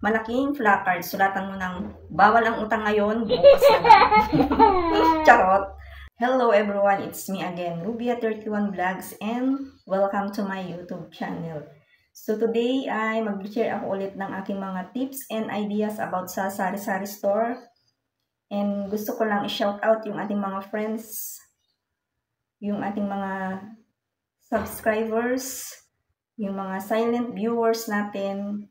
malaking placard. Sulatan mo ng bawal ang utang ngayon, bukas na lang. Charot! Hello everyone, it's me again, Rubia31 Vlogs, and welcome to my YouTube channel. So today ay mag-share ako ulit ng aking mga tips and ideas about sa sari-sari store. And gusto ko lang i-shout out yung ating mga friends, yung ating mga subscribers, yung mga silent viewers natin,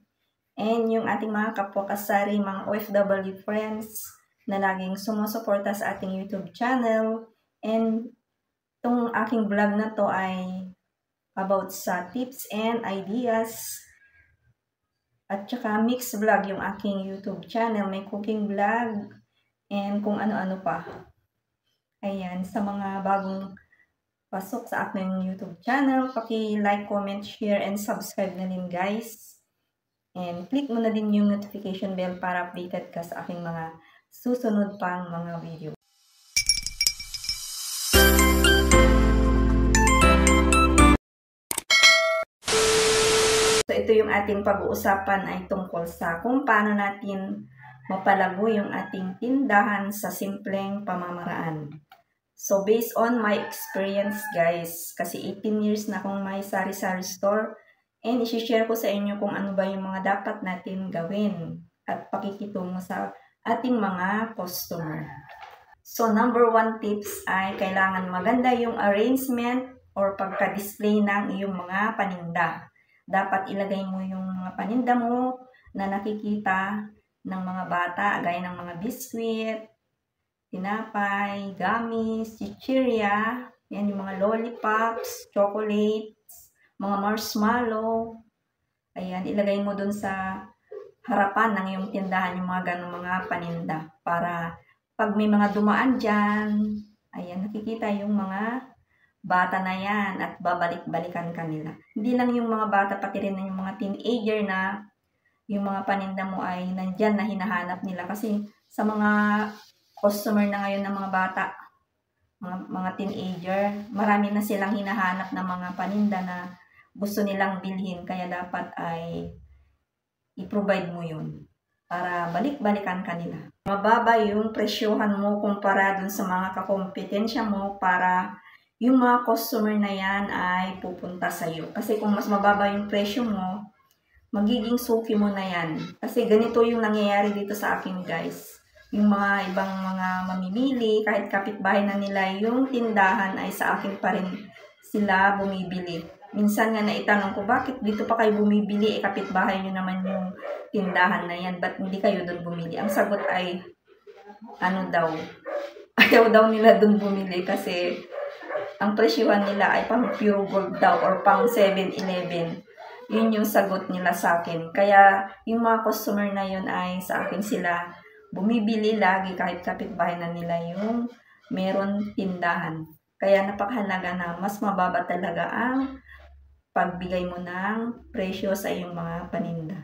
and yung ating mga kapwa kasari, mga OFW friends na laging sumusuporta sa ating YouTube channel. And itong aking vlog na to ay about sa tips and ideas. At saka mixed vlog yung aking YouTube channel. May cooking vlog and kung ano-ano pa. Ayan, sa mga bagong pasok sa aking YouTube channel, paki-like, comment, share, and subscribe na din guys. And click mo na din yung notification bell para updated ka sa aking mga susunod pang mga video. So ito yung ating pag-uusapan ay tungkol sa kung paano natin mapalago yung ating tindahan sa simpleng pamamaraan. So based on my experience guys, kasi 18 years na akong may sari-sari store, and isi-share ko sa inyo kung ano ba yung mga dapat natin gawin at pakikitungo sa ating mga customer. So number 1 tips ay kailangan maganda yung arrangement or pagka-display ng iyong mga paninda. Dapat ilagay mo yung mga paninda mo na nakikita ng mga bata, gaya ng mga biskwit, tinapay, gummies, chichirya, yan yung mga lollipops, chocolates, mga marshmallow. Ayan, ilagay mo dun sa harapan ng iyong tindahan yung mga ganong mga paninda. Para pag may mga dumaan dyan, ayan, nakikita yung mga bata na yan at babalik-balikan kanila. Hindi lang yung mga bata, pati rin yung mga teenager na yung mga paninda mo ay nandyan na hinahanap nila. Kasi sa mga customer na ngayon ng mga bata, mga teenager, marami na silang hinahanap na mga paninda na gusto nilang bilhin. Kaya dapat ay i-provide mo yun para balik-balikan kanila. Mababa yung presyohan mo kumpara dun sa mga kakompetensya mo para yung mga customer na yan ay pupunta sa iyo. Kasi kung mas mababa yung presyo mo, magiging suki mo na yan. Kasi ganito yung nangyayari dito sa akin guys. Yung mga ibang mga mamimili, kahit kapitbahay na nila yung tindahan, ay sa akin pa rin sila bumibili. Minsan nga naitanong ko, bakit dito pa kayo bumibili? Kapitbahay nyo naman yung tindahan na yan. Ba't hindi kayo doon bumili? Ang sagot ay, ano daw? Ayaw daw nila doon bumili kasi ang presyuhan nila ay pang pure gold daw or pang 7-Eleven. Yun yung sagot nila sa akin. Kaya yung mga customer na yun ay sa akin sila bumibili lagi kahit kapitbahay na nila yung meron tindahan. Kaya napakahalaga na mas mababa talaga ang pagbigay mo ng presyo sa iyong mga paninda.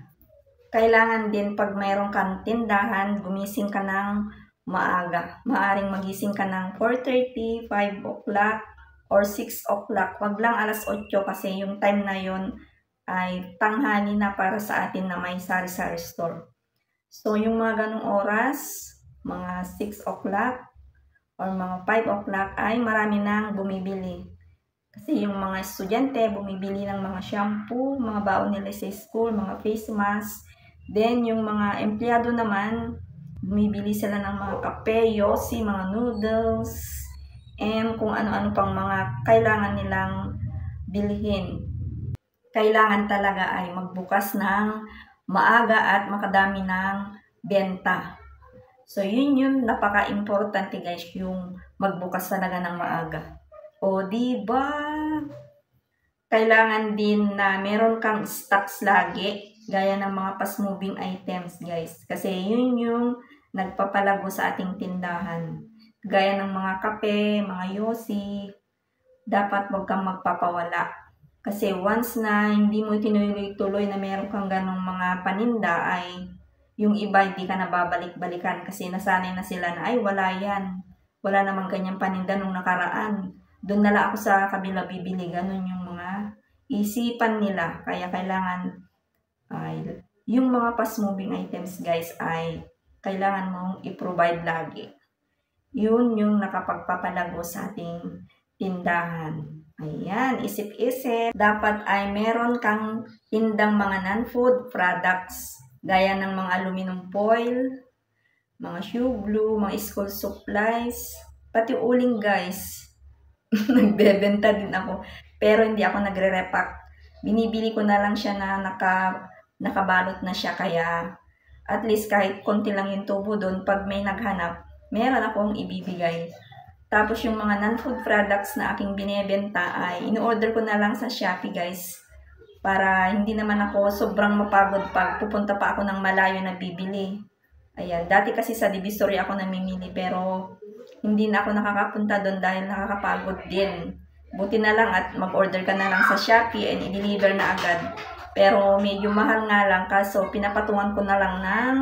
Kailangan din pag mayroon kang tindahan, gumising ka ng maaga. Maaring magising ka ng 4:30, 5 o'clock, or 6 o'clock. Wag lang alas 8 kasi yung time na yon ay tanghali na para sa atin na may sari-sari store. So yung mga ganong oras, mga 6 o'clock or mga 5 o'clock ay marami nang bumibili. Kasi yung mga estudyante bumibili ng mga shampoo, mga baon nila sa school, mga face mask. Then yung mga empleyado naman, bumibili sila ng mga kape, yosi, mga noodles, and kung ano-ano pang mga kailangan nilang bilhin. Kailangan talaga ay magbukas ng maaga at makadami ng benta. So yun yung napaka-importante guys, yung magbukas talaga ng maaga. O diba? Kailangan din na meron kang stocks lagi, gaya ng mga fast-moving items guys. Kasi yun yung nagpapalago sa ating tindahan. Gaya ng mga kape, mga yosi, dapat wag kang magpapawala. Kasi once na hindi mo tinuloy-tuloy na meron kang ganong mga paninda, ay yung iba hindi ka na babalik-balikan kasi nasanay na sila na ay wala yan. Wala namang ganyang paninda nung nakaraan. Doon nala ako sa kabila bibili. Ganon yung mga isipan nila. Kaya kailangan ay yung mga fast-moving items guys ay kailangan mong i-provide lagi. Yun yung nakapagpapalago sa ating tindahan. Ayan, isip-isip. Dapat ay meron kang tindang mga non-food products gaya ng mga aluminum foil, mga shoe glue, mga school supplies, pati uling guys. Nagbebenta din ako. Pero hindi ako nagre-repack. Binibili ko na lang siya na nakabalot na siya. Kaya at least kahit konti lang yung tubo doon, pag may naghanap, meron akong ibibigay. Tapos yung mga non-food products na aking binebenta ay in-order ko na lang sa Shopee guys. Para hindi naman ako sobrang mapagod pag pupunta pa ako ng malayo na bibili. Ayan, dati kasi sa Divisory ako namimili pero hindi na ako nakakapunta doon dahil nakakapagod din. Buti na lang at mag-order ka na lang sa Shopee and i-deliver na agad. Pero medyo mahal nga lang kaso pinapatungan ko na lang ng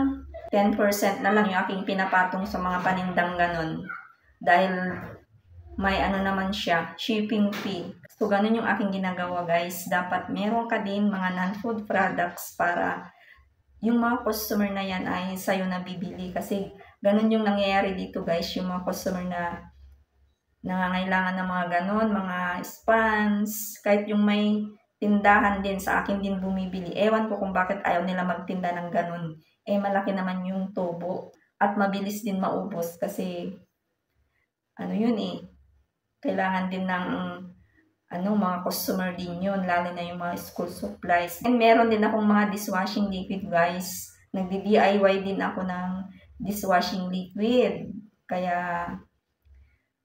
10% na lang yung aking pinapatong sa mga panindang ganon. Dahil may ano naman siya, shipping fee. So ganun yung aking ginagawa guys. Dapat meron ka din mga non-food products para yung mga customer na yan ay sa'yo na bibili. Kasi ganun yung nangyayari dito guys. Yung mga customer na nangangailangan ng mga ganon, mga spans, kahit yung may tindahan din sa akin din bumibili. Ewan ko kung bakit ayaw nila magtinda ng ganon. Malaki naman yung tubo at mabilis din maubos kasi ano yun kailangan din ng mga customer din yun, lalo na yung mga school supplies. And meron din akong mga dishwashing liquid guys. Nagdi-DIY din ako ng dishwashing liquid. Kaya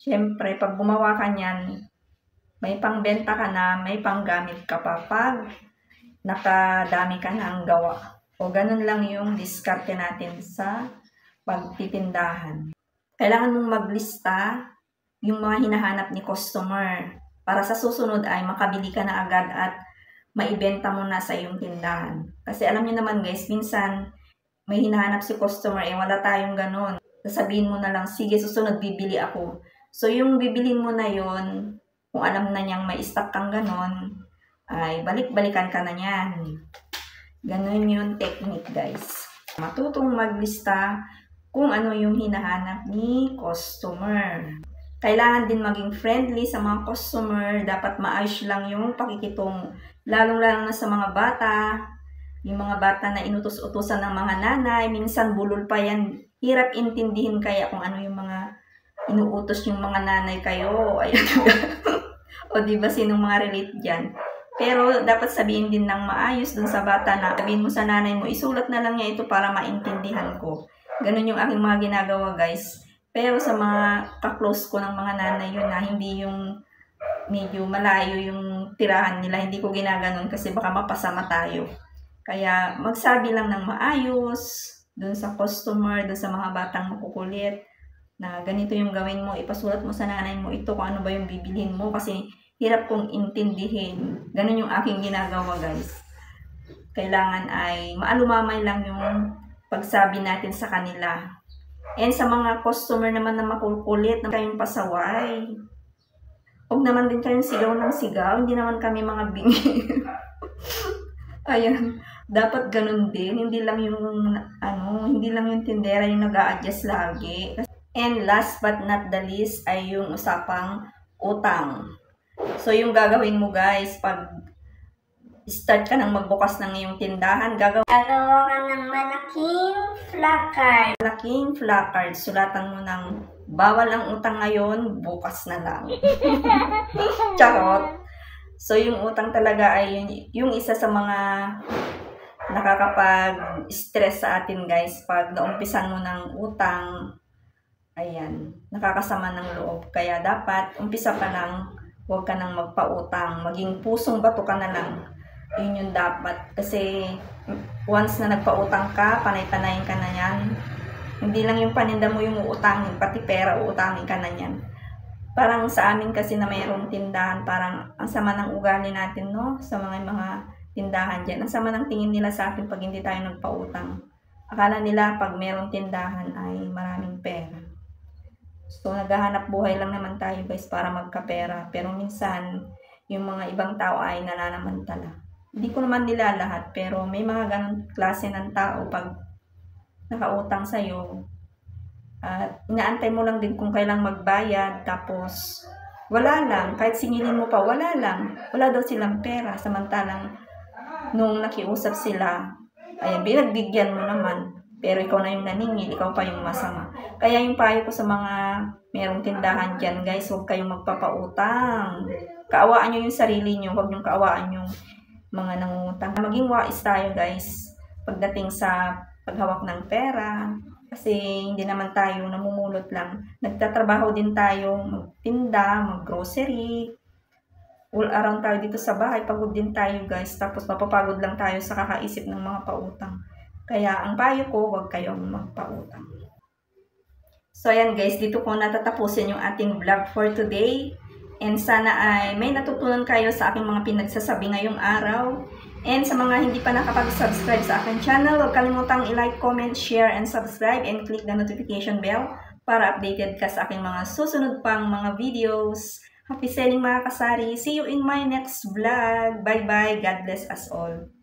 syempre, pag gumawa ka niyan, may pangbenta ka na, may panggamit ka pa pag nakadami ka na ang gawa. O ganun lang yung diskarte natin sa pagtitindahan. Kailangan mong maglista yung mga hinahanap ni customer para sa susunod ay makabili ka na agad at maibenta mo na sa iyong tindahan. Kasi alam niyo naman guys, minsan may hinahanap si customer wala tayong ganun. Sasabihin mo na lang, sige susunod bibili ako. So yung bibilin mo na yon, kung alam na niyang may stock kang ganon, ay balik-balikan ka na niyan. Ganun yung technique guys. Matutong maglista kung ano yung hinahanap ni customer. Kailangan din maging friendly sa mga customer. Dapat maayos lang yung pakikitungo. Lalong-lalo na sa mga bata. Yung mga bata na inutos-utusan ng mga nanay. Minsan bulol pa yan. Hirap intindihin kaya kung ano yung mga inuutos yung mga nanay kayo. Ayan. O diba sinong mga relate dyan? Pero dapat sabihin din ng maayos dun sa bata na sabihin mo sa nanay mo, isulat na lang niya ito para maintindihan ko. Ganun yung aking mga ginagawa guys. Pero sa mga ka-close ko ng mga nanay yun na hindi yung medyo malayo yung tirahan nila, hindi ko ginaganon kasi baka mapasama tayo. Kaya magsabi lang ng maayos dun sa customer, dun sa mga batang makukulit na ganito yung gawin mo, ipasulat mo sa nanay mo ito kung ano ba yung bibilhin mo kasi hirap kong intindihin. Ganun yung aking ginagawa guys. Kailangan ay maalumamay lang yung pagsabi natin sa kanila. And sa mga customer naman na makukulit na kayong pasaway, huwag naman din kayong sigaw ng sigaw. Hindi naman kami mga bingi. Ayan. Dapat ganun din. Hindi lang yung tindera yung nag-a-adjust lagi. And last but not the least ay yung usapang utang. So yung gagawin mo guys, pag start ka nang magbukas ng iyong tindahan, gagawa ka ng malaking placard. Malaking placard. Sulatan mo ng bawal ang utang ngayon, bukas na lang. Charot. So yung utang talaga ay yung isa sa mga nakakapag-stress sa atin guys. Pag naumpisan mo ng utang, ayan, nakakasama ng loob. Kaya dapat umpisa pa lang, huwag ka nang magpautang. Maging pusong bato ka na lang. Yun yung dapat. Kasi once na nagpautang ka, panay-panayin ka na yan. Hindi lang yung paninda mo yung uutangin, pati pera uutangin ka na yan. Parang sa amin kasi na mayroong tindahan, parang ang sama ng ugali natin, no? Sa mga tindahan dyan. Ang sama ng tingin nila sa atin pag hindi tayo nagpautang. Akala nila pag mayroong tindahan ay maraming pera. So naghahanap buhay lang naman tayo guys para magkapera. Pero minsan, yung mga ibang tao ay nananamantala. Hindi ko naman nilalahat, pero may mga ganong klase ng tao pag nakautang sa'yo. At inaantay mo lang din kung kailang magbayad, tapos wala lang, kahit singilin mo pa, wala lang. Wala daw silang pera, samantalang nung nakiusap sila, ayan, binagbigyan mo naman. Pero ikaw na yung naningil, ikaw pa yung masama. Kaya yung payo ko sa mga merong tindahan dyan, guys, huwag kayong magpapautang. Kaawaan nyo yung sarili nyo, huwag yung kaawaan yung mga nangungutang. Maging wais tayo, guys, pagdating sa paghawak ng pera. Kasi hindi naman tayo namumulot lang. Nagtatrabaho din tayo, magtinda, mag-grocery. All around tayo dito sa bahay, pagod din tayo, guys. Tapos mapapagod lang tayo sa kakaisip ng mga pautang. Kaya ang payo ko, huwag kayong magpautang. So ayan, guys, dito ko natatapusin yung ating vlog for today. And sana ay may natutunan kayo sa aking mga pinagsasabi ngayong araw. And sa mga hindi pa nakapag-subscribe sa aking channel, huwag kalimutang i-like, comment, share, and subscribe, and click the notification bell para updated ka sa aking mga susunod pang mga videos. Happy selling mga kasari! See you in my next vlog! Bye-bye! God bless us all!